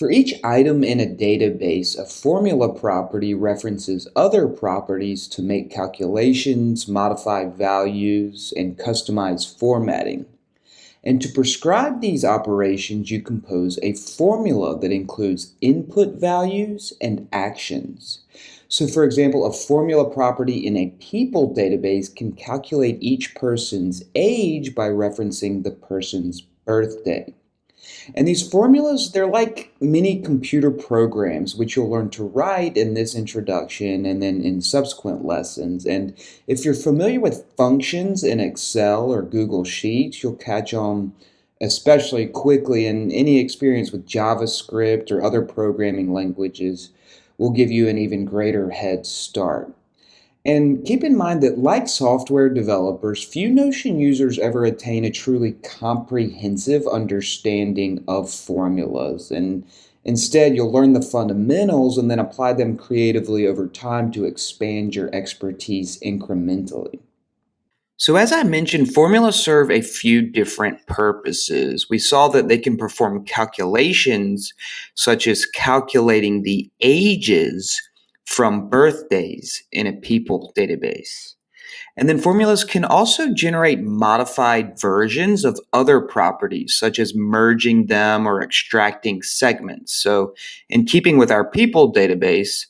For each item in a database, a formula property references other properties to make calculations, modify values, and customize formatting. And to prescribe these operations, you compose a formula that includes input values and actions. So, for example, a formula property in a people database can calculate each person's age by referencing the person's birthday. And these formulas, they're like mini computer programs, which you'll learn to write in this introduction and then in subsequent lessons. And if you're familiar with functions in Excel or Google Sheets, you'll catch on especially quickly, and any experience with JavaScript or other programming languages will give you an even greater head start. And keep in mind that, like software developers, few Notion users ever attain a truly comprehensive understanding of formulas. And instead, you'll learn the fundamentals and then apply them creatively over time to expand your expertise incrementally. So, as I mentioned, formulas serve a few different purposes. We saw that they can perform calculations, such as calculating the ages from birthdays in a people database. And then formulas can also generate modified versions of other properties, such as merging them or extracting segments. So, in keeping with our people database,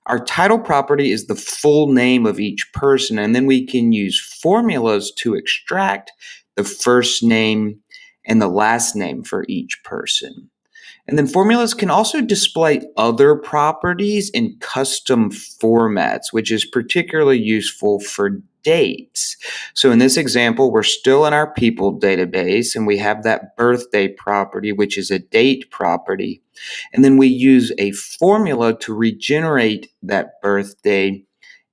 our title property is the full name of each person, and then we can use formulas to extract the first name and the last name for each person. And then formulas can also display other properties in custom formats, which is particularly useful for dates. So in this example, we're still in our people database and we have that birthday property, which is a date property. And then we use a formula to regenerate that birthday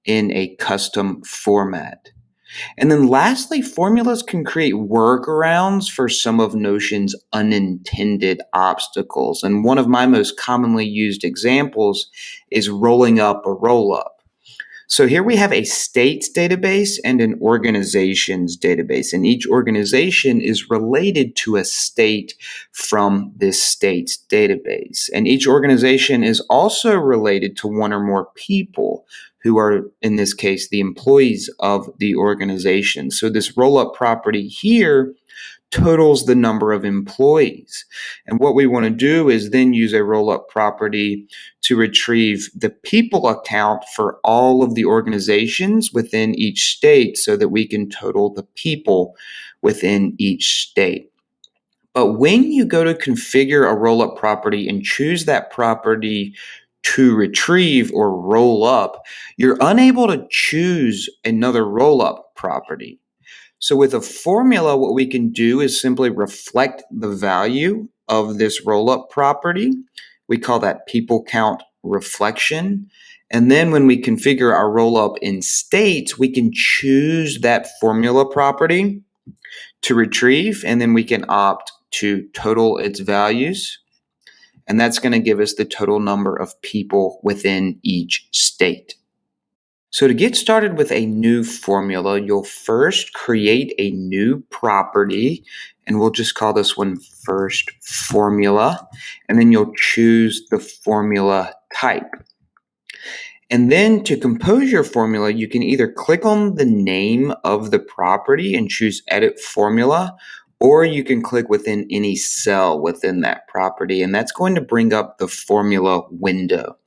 in a custom format. And then lastly, formulas can create workarounds for some of Notion's unintended obstacles. And one of my most commonly used examples is rolling up a roll up. So here we have a states database and an organizations database, and each organization is related to a state from this states database. And each organization is also related to one or more people who are, in this case, the employees of the organization. So this roll-up property here totals the number of employees. And what we want to do is then use a roll-up property to retrieve the people account for all of the organizations within each state so that we can total the people within each state. But when you go to configure a roll-up property and choose that property to retrieve or roll up, you're unable to choose another roll-up property. So with a formula, what we can do is simply reflect the value of this roll-up property. We call that people count reflection. And then when we configure our roll-up in states, we can choose that formula property to retrieve, and then we can opt to total its values. And that's going to give us the total number of people within each state. So to get started with a new formula, you'll first create a new property, and we'll just call this one first formula, and then you'll choose the formula type. And then to compose your formula, you can either click on the name of the property and choose edit formula, or you can click within any cell within that property, and that's going to bring up the formula window.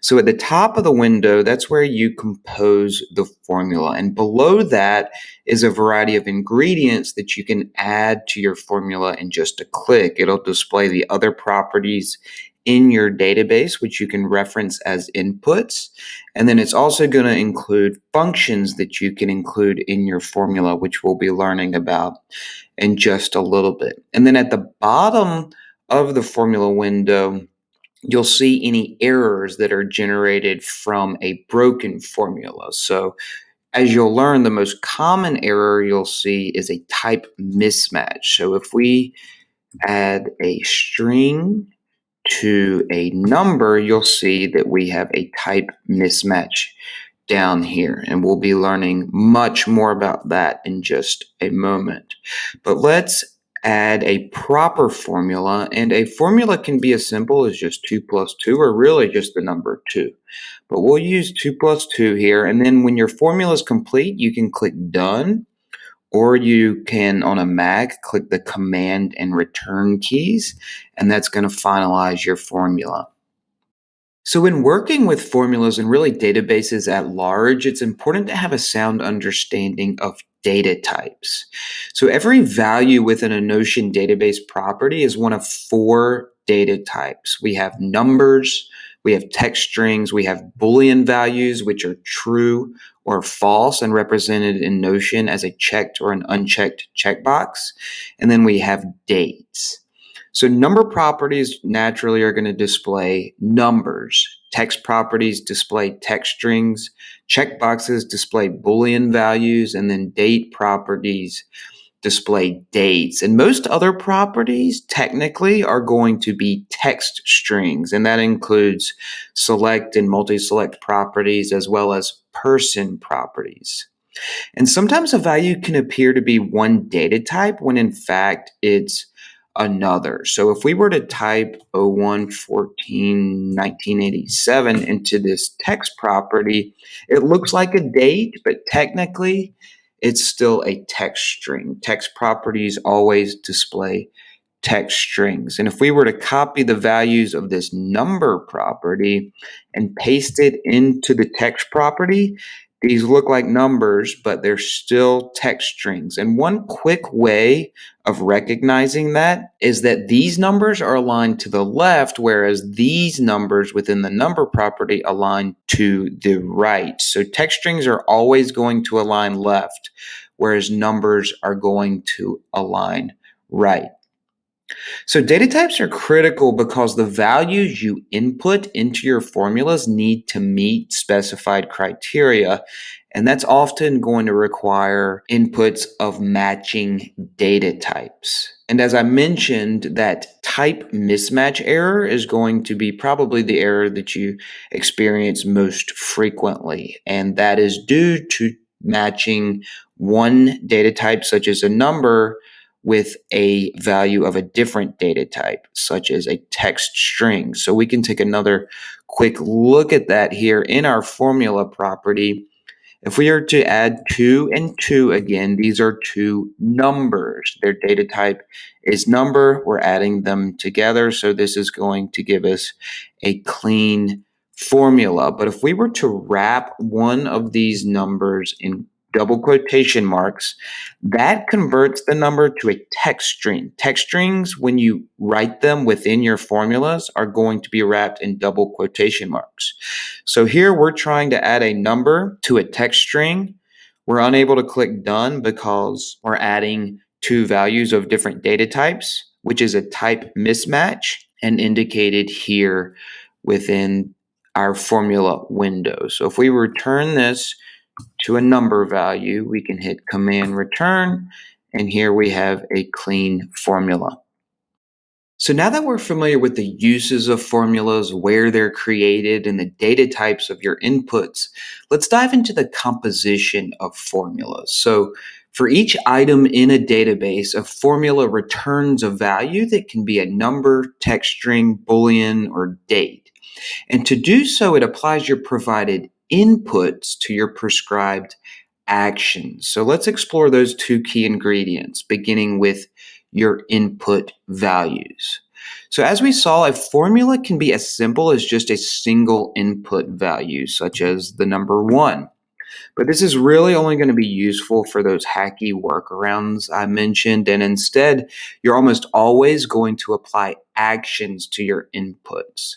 So at the top of the window, that's where you compose the formula. And below that is a variety of ingredients that you can add to your formula in just a click. It'll display the other properties in your database, which you can reference as inputs. And then it's also going to include functions that you can include in your formula, which we'll be learning about in just a little bit. And then at the bottom of the formula window, you'll see any errors that are generated from a broken formula. So as you'll learn, the most common error you'll see is a type mismatch. So if we add a string to a number, you'll see that we have a type mismatch down here, and we'll be learning much more about that in just a moment. But let's add a proper formula, and a formula can be as simple as just 2 plus 2, or really just the number 2. But we'll use 2 plus 2 here, and then when your formula is complete, you can click Done, or you can, on a Mac, click the Command and Return keys, and that's going to finalize your formula. So, when working with formulas and really databases at large, it's important to have a sound understanding of data types. So, every value within a Notion database property is one of four data types. We have numbers, we have text strings, we have Boolean values, which are true or false and represented in Notion as a checked or an unchecked checkbox. And then we have dates. So number properties naturally are going to display numbers. Text properties display text strings. Checkboxes display Boolean values. And then date properties display dates. And most other properties technically are going to be text strings. And that includes select and multi-select properties as well as person properties. And sometimes a value can appear to be one data type when in fact it's another. So if we were to type 01/14/1987 into this text property, it looks like a date, but technically it's still a text string. Text properties always display text strings. And if we were to copy the values of this number property and paste it into the text property, these look like numbers, but they're still text strings. And one quick way of recognizing that is that these numbers are aligned to the left, whereas these numbers within the number property align to the right. So text strings are always going to align left, whereas numbers are going to align right. So data types are critical because the values you input into your formulas need to meet specified criteria, and that's often going to require inputs of matching data types. And as I mentioned, that type mismatch error is going to be probably the error that you experience most frequently, and that is due to matching one data type, such as a number, with a value of a different data type, such as a text string. So we can take another quick look at that here in our formula property. If we are to add 2 and 2 again, these are two numbers. Their data type is number. We're adding them together. So this is going to give us a clean formula. But if we were to wrap one of these numbers in double quotation marks, that converts the number to a text string. Text strings, when you write them within your formulas, are going to be wrapped in double quotation marks. So here we're trying to add a number to a text string. We're unable to click done because we're adding two values of different data types, which is a type mismatch and indicated here within our formula window. So if we return this to a number value, we can hit Command Return, and here we have a clean formula. So now that we're familiar with the uses of formulas, where they're created, and the data types of your inputs, let's dive into the composition of formulas. So for each item in a database, a formula returns a value that can be a number, text string, Boolean, or date. And to do so, it applies your provided inputs to your prescribed actions. So let's explore those two key ingredients, beginning with your input values. So as we saw, a formula can be as simple as just a single input value, such as the number 1. But this is really only going to be useful for those hacky workarounds I mentioned, and instead, you're almost always going to apply actions to your inputs.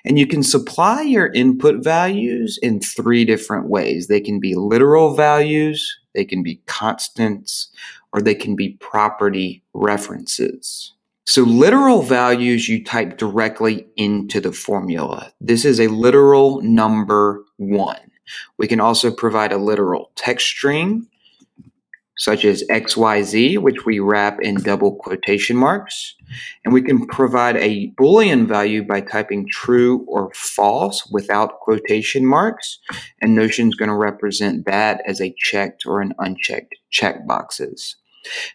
And you can supply your input values in three different ways. They can be literal values, they can be constants, or they can be property references. So literal values you type directly into the formula. This is a literal number 1. We can also provide a literal text string, such as XYZ, which we wrap in double quotation marks. And we can provide a Boolean value by typing true or false without quotation marks. And Notion is going to represent that as a checked or an unchecked checkboxes.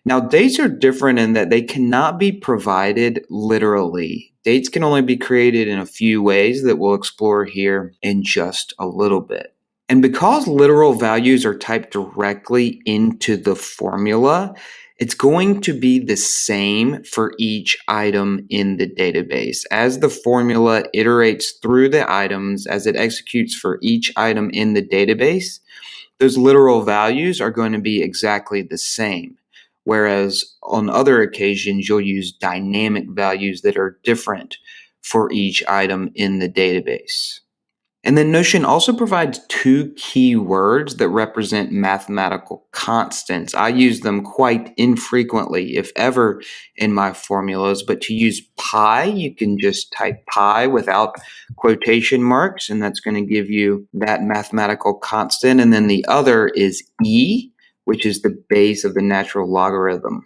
Now, dates are different in that they cannot be provided literally. Dates can only be created in a few ways that we'll explore here in just a little bit. And because literal values are typed directly into the formula, it's going to be the same for each item in the database. As the formula iterates through the items, as it executes for each item in the database, those literal values are going to be exactly the same. Whereas on other occasions, you'll use dynamic values that are different for each item in the database. And then Notion also provides two keywords that represent mathematical constants. I use them quite infrequently, if ever, in my formulas. But to use pi, you can just type pi without quotation marks, and that's going to give you that mathematical constant. And then the other is e, which is the base of the natural logarithm.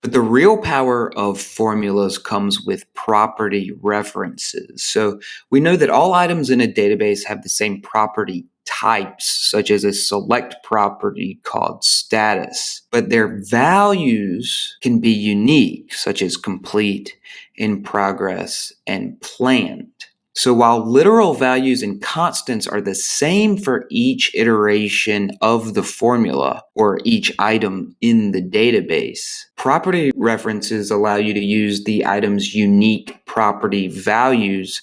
But the real power of formulas comes with property references. So we know that all items in a database have the same property types, such as a select property called status, but their values can be unique, such as complete, in progress, and planned. So while literal values and constants are the same for each iteration of the formula or each item in the database, property references allow you to use the item's unique property values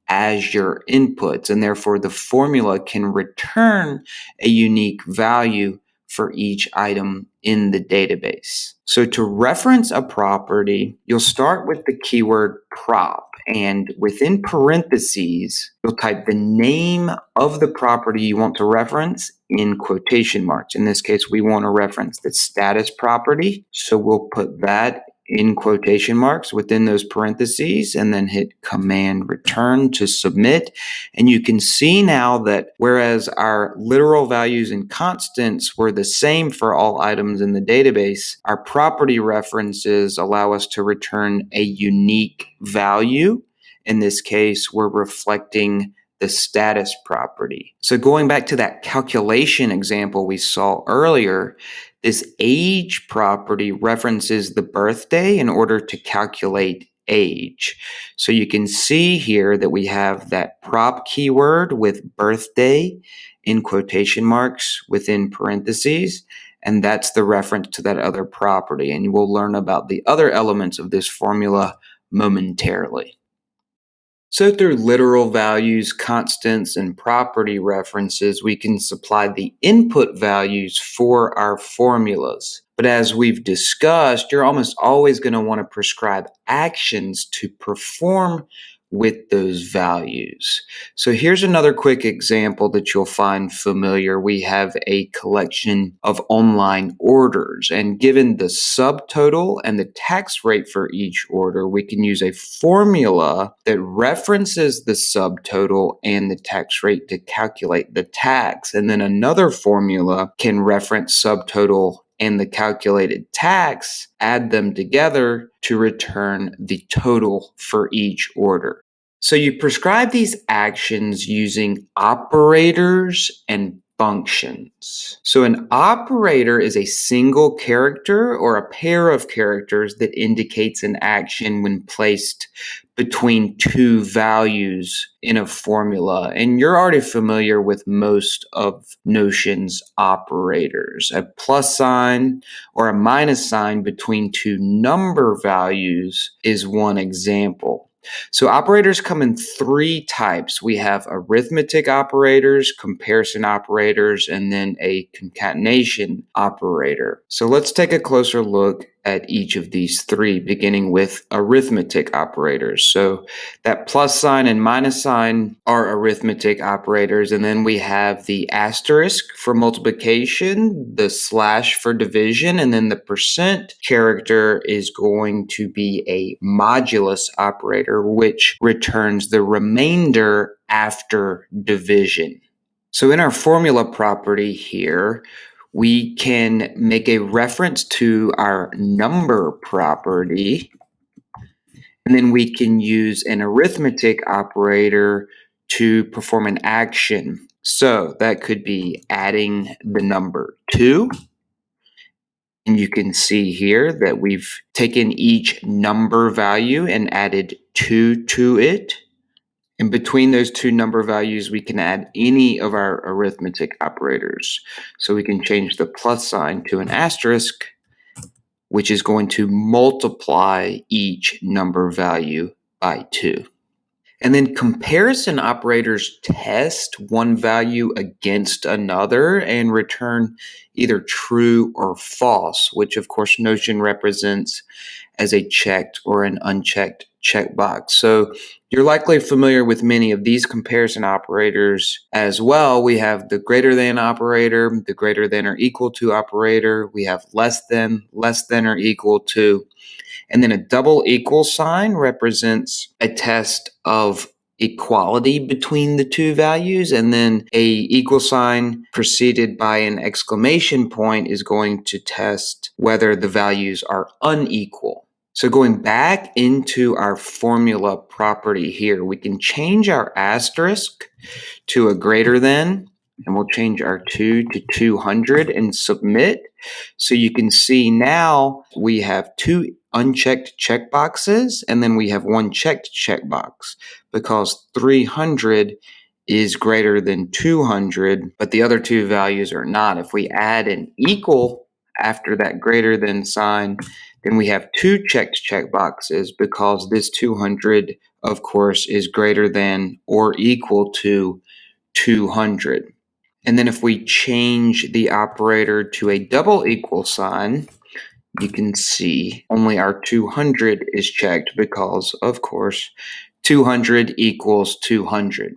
as your inputs, and therefore the formula can return a unique value for each item in the database. So to reference a property, you'll start with the keyword prop, and within parentheses, you'll type the name of the property you want to reference in quotation marks. In this case, we want to reference the status property, so we'll put that in quotation marks within those parentheses and then hit Command Return to submit. And you can see now that whereas our literal values and constants were the same for all items in the database, our property references allow us to return a unique value. In this case, we're reflecting the status property. So going back to that calculation example we saw earlier, this age property references the birthday in order to calculate age. So you can see here that we have that prop keyword with birthday in quotation marks within parentheses, and that's the reference to that other property. And we'll learn about the other elements of this formula momentarily. So through literal values, constants, and property references, we can supply the input values for our formulas. But as we've discussed, you're almost always going to want to prescribe actions to perform with those values. So here's another quick example that you'll find familiar. We have a collection of online orders, and given the subtotal and the tax rate for each order, we can use a formula that references the subtotal and the tax rate to calculate the tax. And then another formula can reference subtotal and the calculated tax, add them together to return the total for each order. So you prescribe these actions using operators and functions. So an operator is a single character or a pair of characters that indicates an action when placed between two values in a formula. And you're already familiar with most of Notion's operators. A plus sign or a minus sign between two number values is one example. So operators come in three types. We have arithmetic operators, comparison operators, and then a concatenation operator. So let's take a closer look at each of these three, beginning with arithmetic operators. So that plus sign and minus sign are arithmetic operators. And then we have the asterisk for multiplication, the slash for division, and then the percent character is going to be a modulus operator, which returns the remainder after division. So in our formula property here, we can make a reference to our number property, and then we can use an arithmetic operator to perform an action. So that could be adding the number 2, And you can see here that we've taken each number value and added 2 to it. And between those two number values, we can add any of our arithmetic operators. So we can change the plus sign to an asterisk, which is going to multiply each number value by 2. And then comparison operators test one value against another and return either true or false, which of course Notion represents as a checked or an unchecked checkbox. So you're likely familiar with many of these comparison operators as well. We have the greater than operator, the greater than or equal to operator. We have less than or equal to. And then a double equal sign represents a test of equality between the two values. And then a equal sign preceded by an exclamation point is going to test whether the values are unequal. So going back into our formula property here, we can change our asterisk to a greater than, and we'll change our 2 to 200 and submit. So you can see now we have 2 unchecked checkboxes, and then we have 1 checked checkbox because 300 is greater than 200, but the other 2 values are not. If we add an equal after that greater than sign, then we have 2 checked checkboxes because this 200, of course, is greater than or equal to 200. And then if we change the operator to a double equal sign, you can see only our 200 is checked because, of course, 200 equals 200.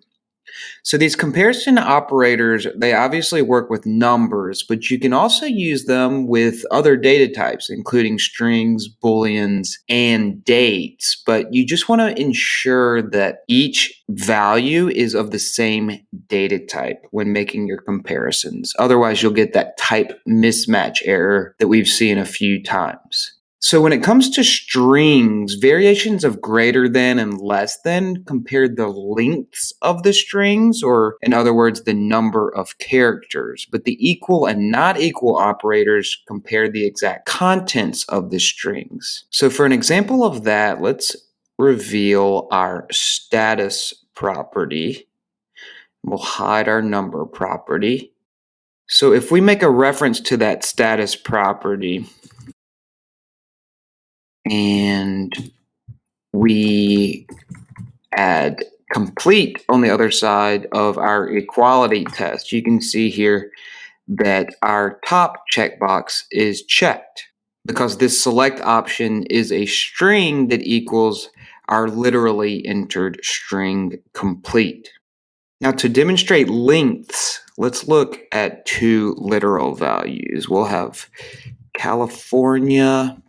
So these comparison operators, they obviously work with numbers, but you can also use them with other data types, including strings, booleans, and dates. But you just want to ensure that each value is of the same data type when making your comparisons. Otherwise, you'll get that type mismatch error that we've seen a few times. So when it comes to strings, variations of greater than and less than compare the lengths of the strings, or in other words, the number of characters. But the equal and not equal operators compare the exact contents of the strings. So for an example of that, let's reveal our status property. We'll hide our number property. So if we make a reference to that status property, and we add complete on the other side of our equality test, you can see here that our top checkbox is checked because this select option is a string that equals our literally entered string complete. Now to demonstrate lengths, let's look at 2 literal values. We'll have California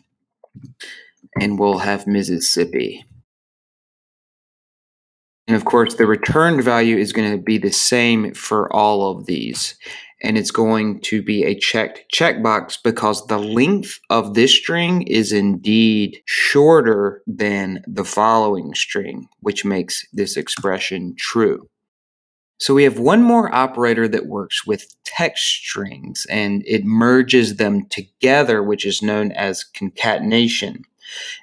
and we'll have Mississippi. And of course, the returned value is going to be the same for all of these. And it's going to be a checked checkbox because the length of this string is indeed shorter than the following string, which makes this expression true. So we have one more operator that works with text strings, and it merges them together, which is known as concatenation.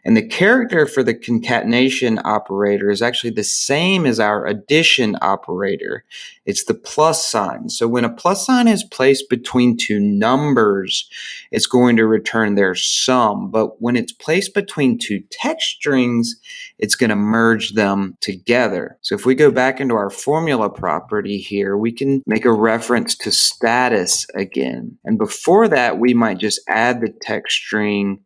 And the character for the concatenation operator is actually the same as our addition operator. It's the plus sign. So when a plus sign is placed between 2 numbers, it's going to return their sum. But when it's placed between 2 text strings, it's going to merge them together. So if we go back into our formula property here, we can make a reference to status again. And before that, we might just add the text string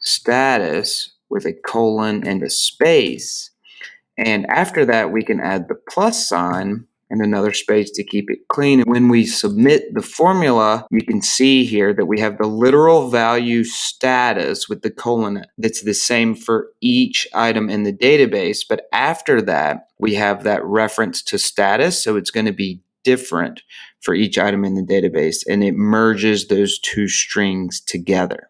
status with a colon and a space. And after that, we can add the plus sign and another space to keep it clean. And when we submit the formula, you can see here that we have the literal value status with the colon that's the same for each item in the database. But after that, we have that reference to status. So it's going to be different for each item in the database, and it merges those 2 strings together.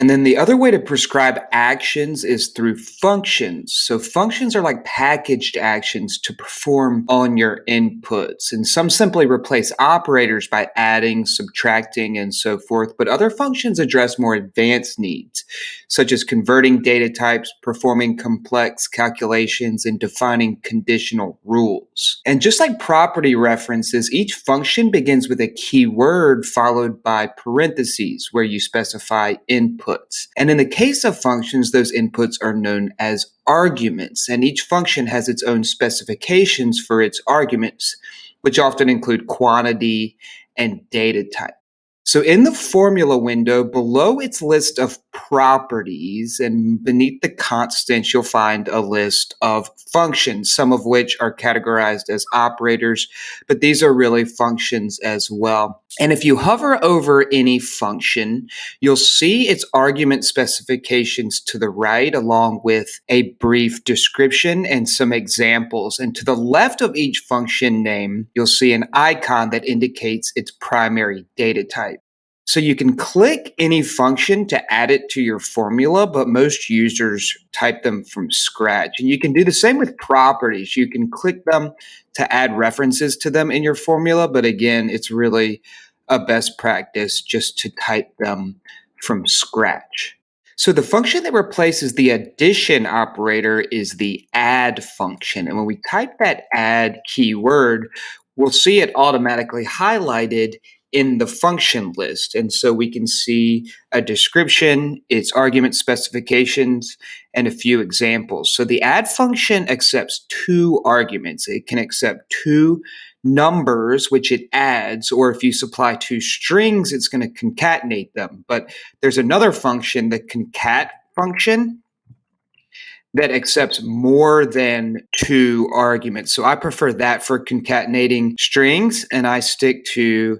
And then the other way to prescribe actions is through functions. So functions are like packaged actions to perform on your inputs. And some simply replace operators by adding, subtracting, and so forth. But other functions address more advanced needs, such as converting data types, performing complex calculations, and defining conditional rules. And just like property references, each function begins with a keyword followed by parentheses where you specify inputs. And in the case of functions, those inputs are known as arguments, and each function has its own specifications for its arguments, which often include quantity and data type. So in the formula window, below its list of properties and beneath the constants, you'll find a list of functions, some of which are categorized as operators, but these are really functions as well. And if you hover over any function, you'll see its argument specifications to the right, along with a brief description and some examples. And to the left of each function name, you'll see an icon that indicates its primary data type. So you can click any function to add it to your formula, but most users type them from scratch. And you can do the same with properties. You can click them to add references to them in your formula, but again, it's really a best practice just to type them from scratch. So the function that replaces the addition operator is the add function. And when we type that add keyword, we'll see it automatically highlighted in the function list. And so we can see a description, its argument specifications, and a few examples. So the add function accepts two arguments. It can accept two numbers, which it adds, or if you supply two strings, it's going to concatenate them. But there's another function, the concat function, that accepts more than two arguments. So I prefer that for concatenating strings, and I stick to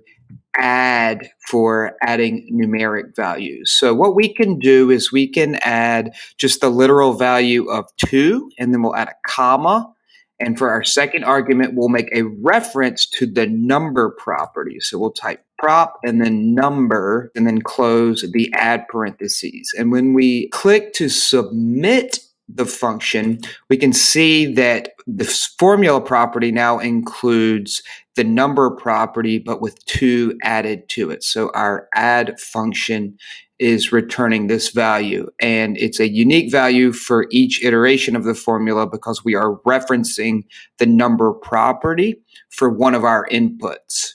add for adding numeric values. So what we can do is we can add just the literal value of 2, and then we'll add a comma. And for our second argument, we'll make a reference to the number property. So we'll type prop and then number and then close the add parentheses. And when we click to submit the function, we can see that the formula property now includes the number property, but with 2 added to it. So our add function is returning this value, and it's a unique value for each iteration of the formula because we are referencing the number property for one of our inputs.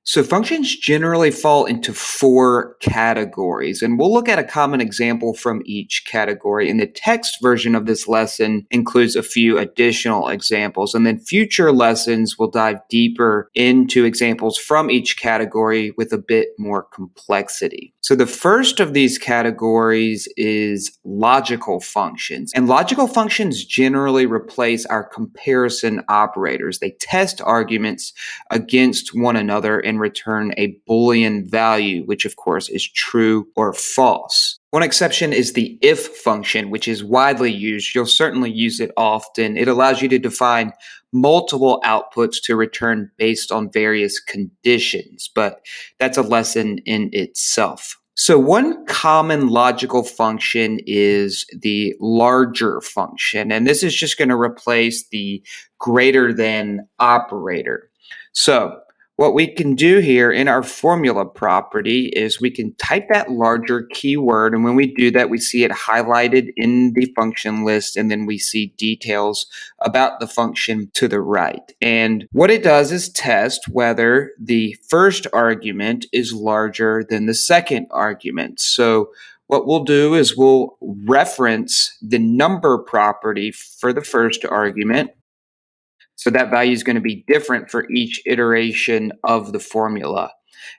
So functions generally fall into 4 categories, and we'll look at a common example from each category. And the text version of this lesson includes a few additional examples, and then future lessons will dive deeper into examples from each category with a bit more complexity. So the first of these categories is logical functions, and logical functions generally replace our comparison operators. They test arguments against one another and return a Boolean value, which of course is true or false. One exception is the if function, which is widely used. You'll certainly use it often. It allows you to define multiple outputs to return based on various conditions, but that's a lesson in itself. So one common logical function is the larger function, and this is just going to replace the greater than operator. So what we can do here in our formula property is we can type that larger keyword, and when we do that, we see it highlighted in the function list, and then we see details about the function to the right. And what it does is test whether the first argument is larger than the second argument. So what we'll do is we'll reference the number property for the first argument. So that value is going to be different for each iteration of the formula.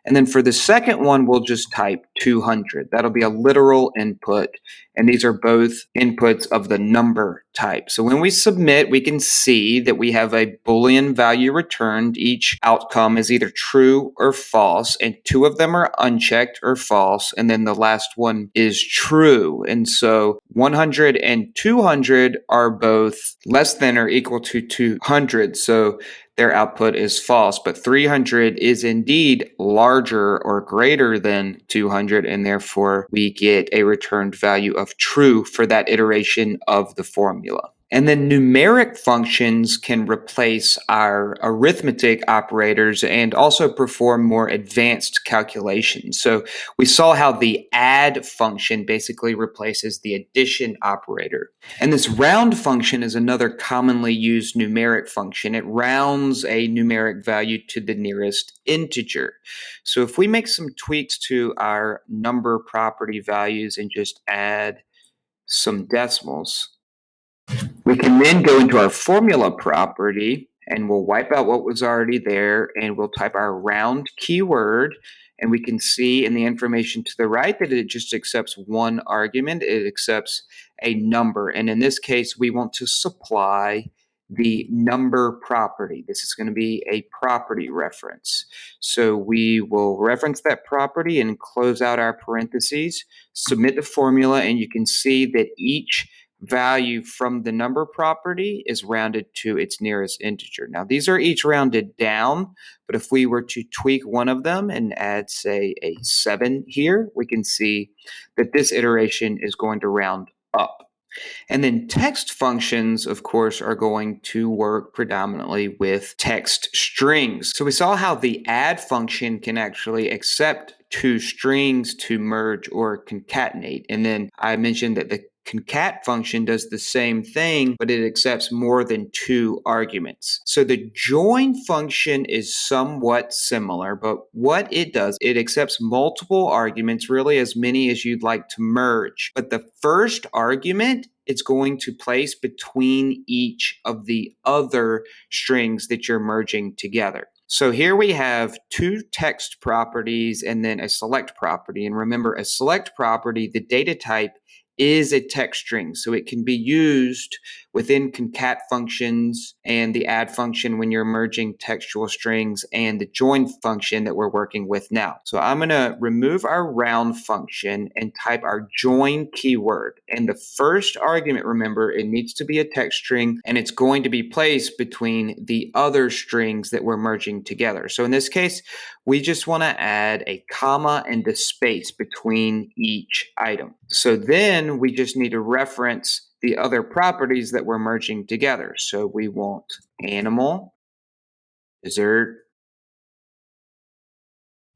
And then for the second one, we'll just type 200. That'll be a literal input. And these are both inputs of the number type. So when we submit, we can see that we have a Boolean value returned. Each outcome is either true or false, and 2 of them are unchecked or false. And then the last one is true. And so 100 and 200 are both less than or equal to 200. So their output is false, but 300 is indeed larger or greater than 200, and therefore we get a returned value of true for that iteration of the formula. And then numeric functions can replace our arithmetic operators and also perform more advanced calculations. So we saw how the add function basically replaces the addition operator. And this round function is another commonly used numeric function. It rounds a numeric value to the nearest integer. So if we make some tweaks to our number property values and just add some decimals, we can then go into our formula property and we'll wipe out what was already there and we'll type our round keyword, and we can see in the information to the right that it just accepts one argument. It accepts a number, and in this case we want to supply the number property. This is going to be a property reference. So we will reference that property and close out our parentheses, submit the formula, and you can see that each value from the number property is rounded to its nearest integer. Now, these are each rounded down, but if we were to tweak one of them and add, say, a 7 here, we can see that this iteration is going to round up. And then text functions, of course, are going to work predominantly with text strings. So we saw how the add function can actually accept two strings to merge or concatenate. And then I mentioned that the concat function does the same thing, but it accepts more than two arguments. So the join function is somewhat similar, but what it does, it accepts multiple arguments, really as many as you'd like to merge. But the first argument, it's going to place between each of the other strings that you're merging together. So here we have two text properties and then a select property. And remember, a select property, the data type is a text string. So it can be used within concat functions and the add function when you're merging textual strings and the join function that we're working with now. So I'm going to remove our round function and type our join keyword. And the first argument, remember, it needs to be a text string and it's going to be placed between the other strings that we're merging together. So in this case, we just want to add a comma and a space between each item. So then we just need to reference the other properties that we're merging together. So we want animal, dessert,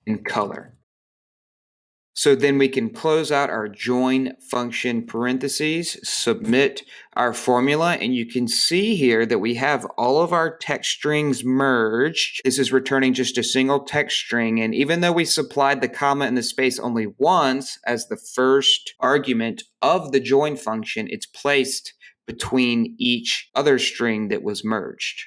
and color. So then we can close out our join function parentheses, submit our formula, and you can see here that we have all of our text strings merged. This is returning just a single text string, and even though we supplied the comma and the space only once as the first argument of the join function, it's placed between each other string that was merged.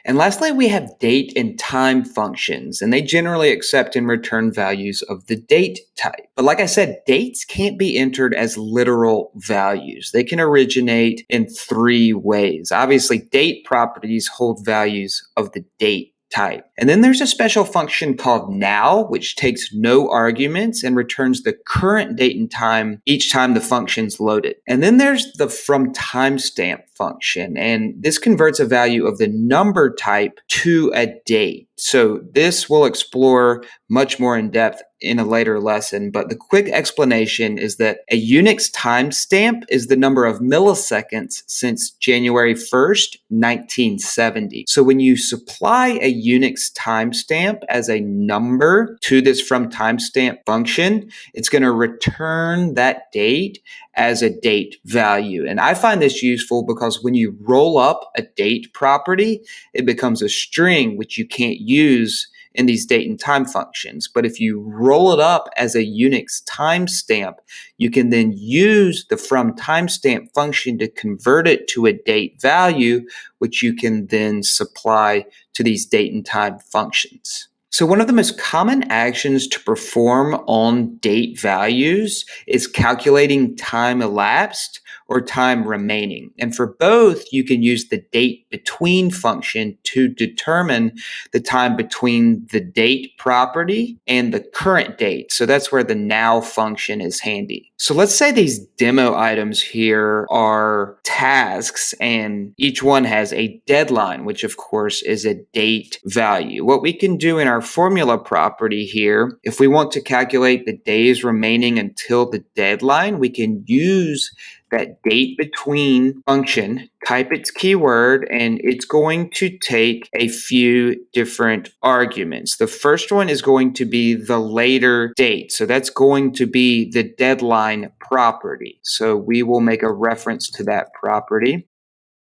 And lastly, we have date and time functions, and they generally accept and return values of the date type. But like I said, dates can't be entered as literal values. They can originate in three ways. Obviously, date properties hold values of the date type. And then there's a special function called now, which takes no arguments and returns the current date and time each time the function's loaded. And then there's the from timestamp function, and this converts a value of the number type to a date. So this we'll explore much more in depth in a later lesson, but the quick explanation is that a Unix timestamp is the number of milliseconds since January 1st, 1970. So when you supply a Unix timestamp as a number to this from timestamp function, it's going to return that date as a date value. And I find this useful because when you roll up a date property, it becomes a string, which you can't use in these date and time functions. But if you roll it up as a Unix timestamp, you can then use the from timestamp function to convert it to a date value, which you can then supply to these date and time functions. So one of the most common actions to perform on date values is calculating time elapsed, or time remaining. And for both, you can use the date between function to determine the time between the date property and the current date. So that's where the now function is handy. So let's say these demo items here are tasks and each one has a deadline, which of course is a date value. What we can do in our formula property here, if we want to calculate the days remaining until the deadline, we can use that date between function, type its keyword, and it's going to take a few different arguments. The first one is going to be the later date. So that's going to be the deadline property. So we will make a reference to that property.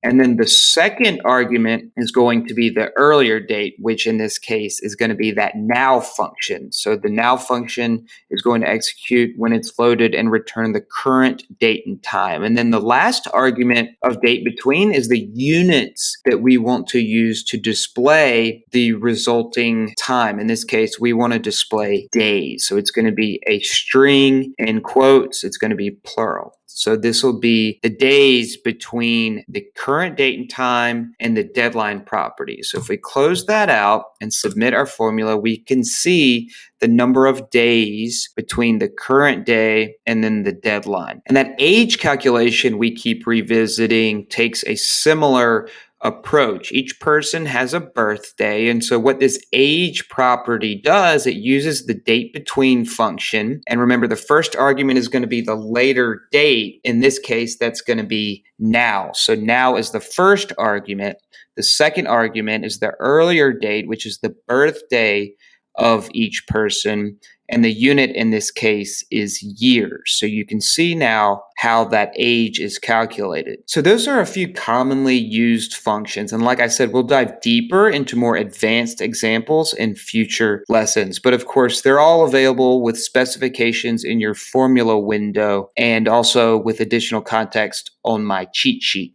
And then the second argument is going to be the earlier date, which in this case is going to be that now function. So the now function is going to execute when it's loaded and return the current date and time. And then the last argument of date between is the units that we want to use to display the resulting time. In this case, we want to display days. So it's going to be a string in quotes. It's going to be plural. So this will be the days between the current date and time and the deadline property. So if we close that out and submit our formula, we can see the number of days between the current day and then the deadline. And that age calculation we keep revisiting takes a similar approach. Each person has a birthday. And so what this age property does, it uses the date between function. And remember, the first argument is going to be the later date. In this case, that's going to be now. So now is the first argument. The second argument is the earlier date, which is the birthday of each person. And the unit in this case is years. So you can see now how that age is calculated. So those are a few commonly used functions. And like I said, we'll dive deeper into more advanced examples in future lessons. But of course, they're all available with specifications in your formula window and also with additional context on my cheat sheet.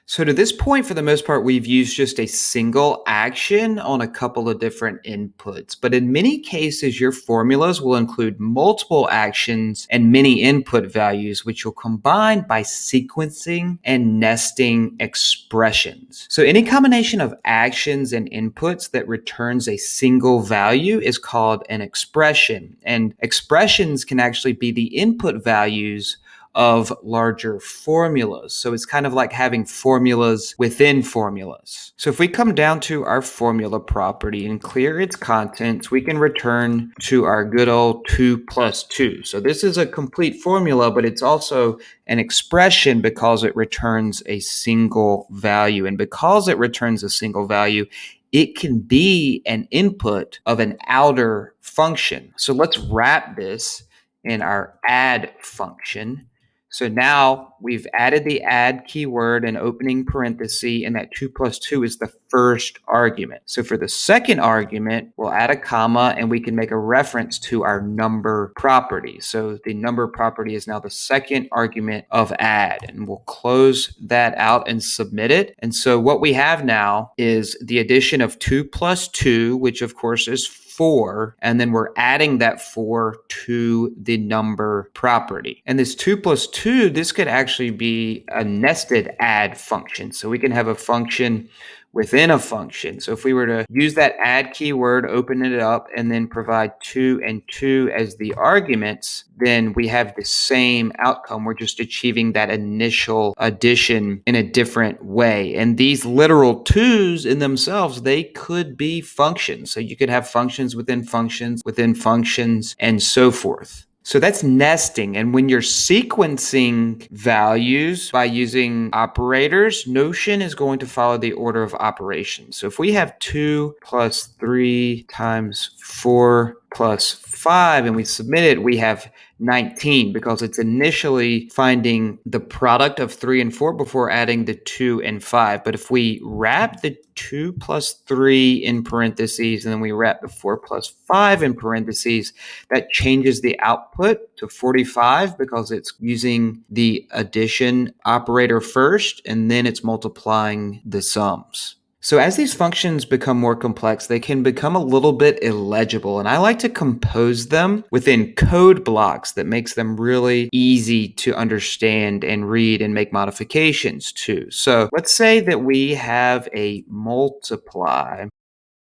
So to this point, for the most part, we've used just a single action on a couple of different inputs. But in many cases, your formulas will include multiple actions and many input values, which you'll combine by sequencing and nesting expressions. So any combination of actions and inputs that returns a single value is called an expression. And expressions can actually be the input values of larger formulas. So it's kind of like having formulas within formulas. So if we come down to our formula property and clear its contents, we can return to our good old 2 plus 2. So this is a complete formula, but it's also an expression because it returns a single value. And because it returns a single value, it can be an input of an outer function. So let's wrap this in our add function. So now we've added the add keyword and opening parenthesis, and that 2 plus 2 is the first argument. So for the second argument, we'll add a comma and we can make a reference to our number property. So the number property is now the second argument of add, and we'll close that out and submit it. And so what we have now is the addition of 2 plus 2, which of course is 4, and then we're adding that 4 to the number property. And this 2 plus 2, this could actually be a nested add function. So we can have a function within a function. So if we were to use that add keyword, open it up, and then provide 2 and 2 as the arguments, then we have the same outcome. We're just achieving that initial addition in a different way. And these literal 2's in themselves, they could be functions. So you could have functions, and so forth. So that's nesting. And when you're sequencing values by using operators, Notion is going to follow the order of operations. So if we have 2 plus 3 times 4 plus 5 and we submit it, we have 19 because it's initially finding the product of 3 and 4 before adding the 2 and 5. But if we wrap the 2 plus 3 in parentheses and then we wrap the 4 plus 5 in parentheses, that changes the output to 45 because it's using the addition operator first and then it's multiplying the sums. So as these functions become more complex, they can become a little bit illegible, and I like to compose them within code blocks that makes them really easy to understand and read and make modifications to. So let's say that we have a multiply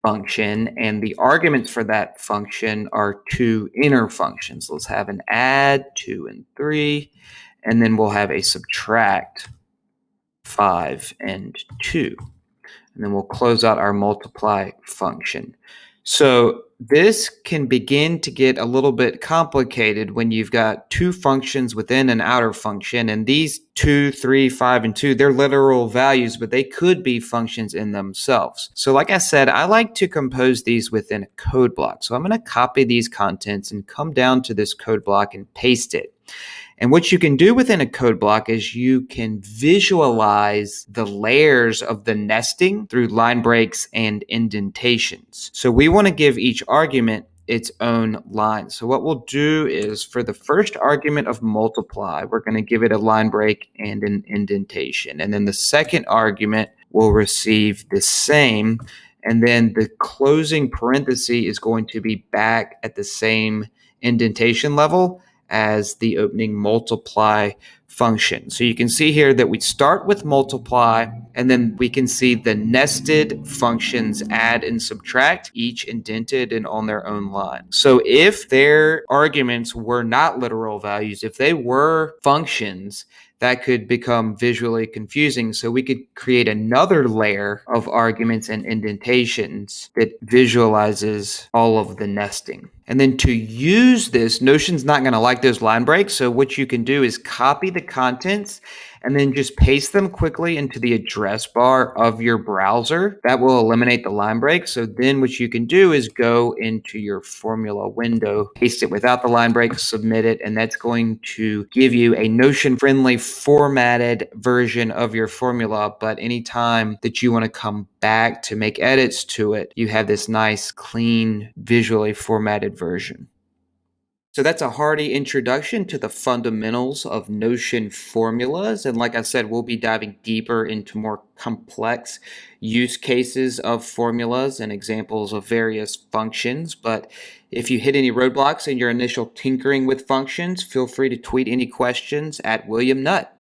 function, and the arguments for that function are two inner functions. Let's have an add 2 and 3, and then we'll have a subtract 5 and 2. And then we'll close out our multiply function. So this can begin to get a little bit complicated when you've got two functions within an outer function, and these 2, 3, 5, and 2, they're literal values, but they could be functions in themselves. So like I said, I like to compose these within a code block. So I'm going to copy these contents and come down to this code block and paste it. And what you can do within a code block is you can visualize the layers of the nesting through line breaks and indentations. So we want to give each argument its own line. So what we'll do is for the first argument of multiply, we're going to give it a line break and an indentation. And then the second argument will receive the same. And then the closing parenthesis is going to be back at the same indentation level as the opening multiply function. So you can see here that we start with multiply, and then we can see the nested functions add and subtract, each indented and on their own line. So if their arguments were not literal values, if they were functions, that could become visually confusing. So we could create another layer of arguments and indentations that visualizes all of the nesting. And then to use this, Notion's not going to like those line breaks. So what you can do is copy the contents and then just paste them quickly into the address bar of your browser. That will eliminate the line break. So then what you can do is go into your formula window, paste it without the line break, submit it, and that's going to give you a Notion-friendly formatted version of your formula. But anytime that you want to come back to make edits to it, you have this nice, clean, visually formatted version. So that's a hearty introduction to the fundamentals of Notion formulas. And like I said, we'll be diving deeper into more complex use cases of formulas and examples of various functions. But if you hit any roadblocks in your initial tinkering with functions, feel free to tweet any questions at William Nutt.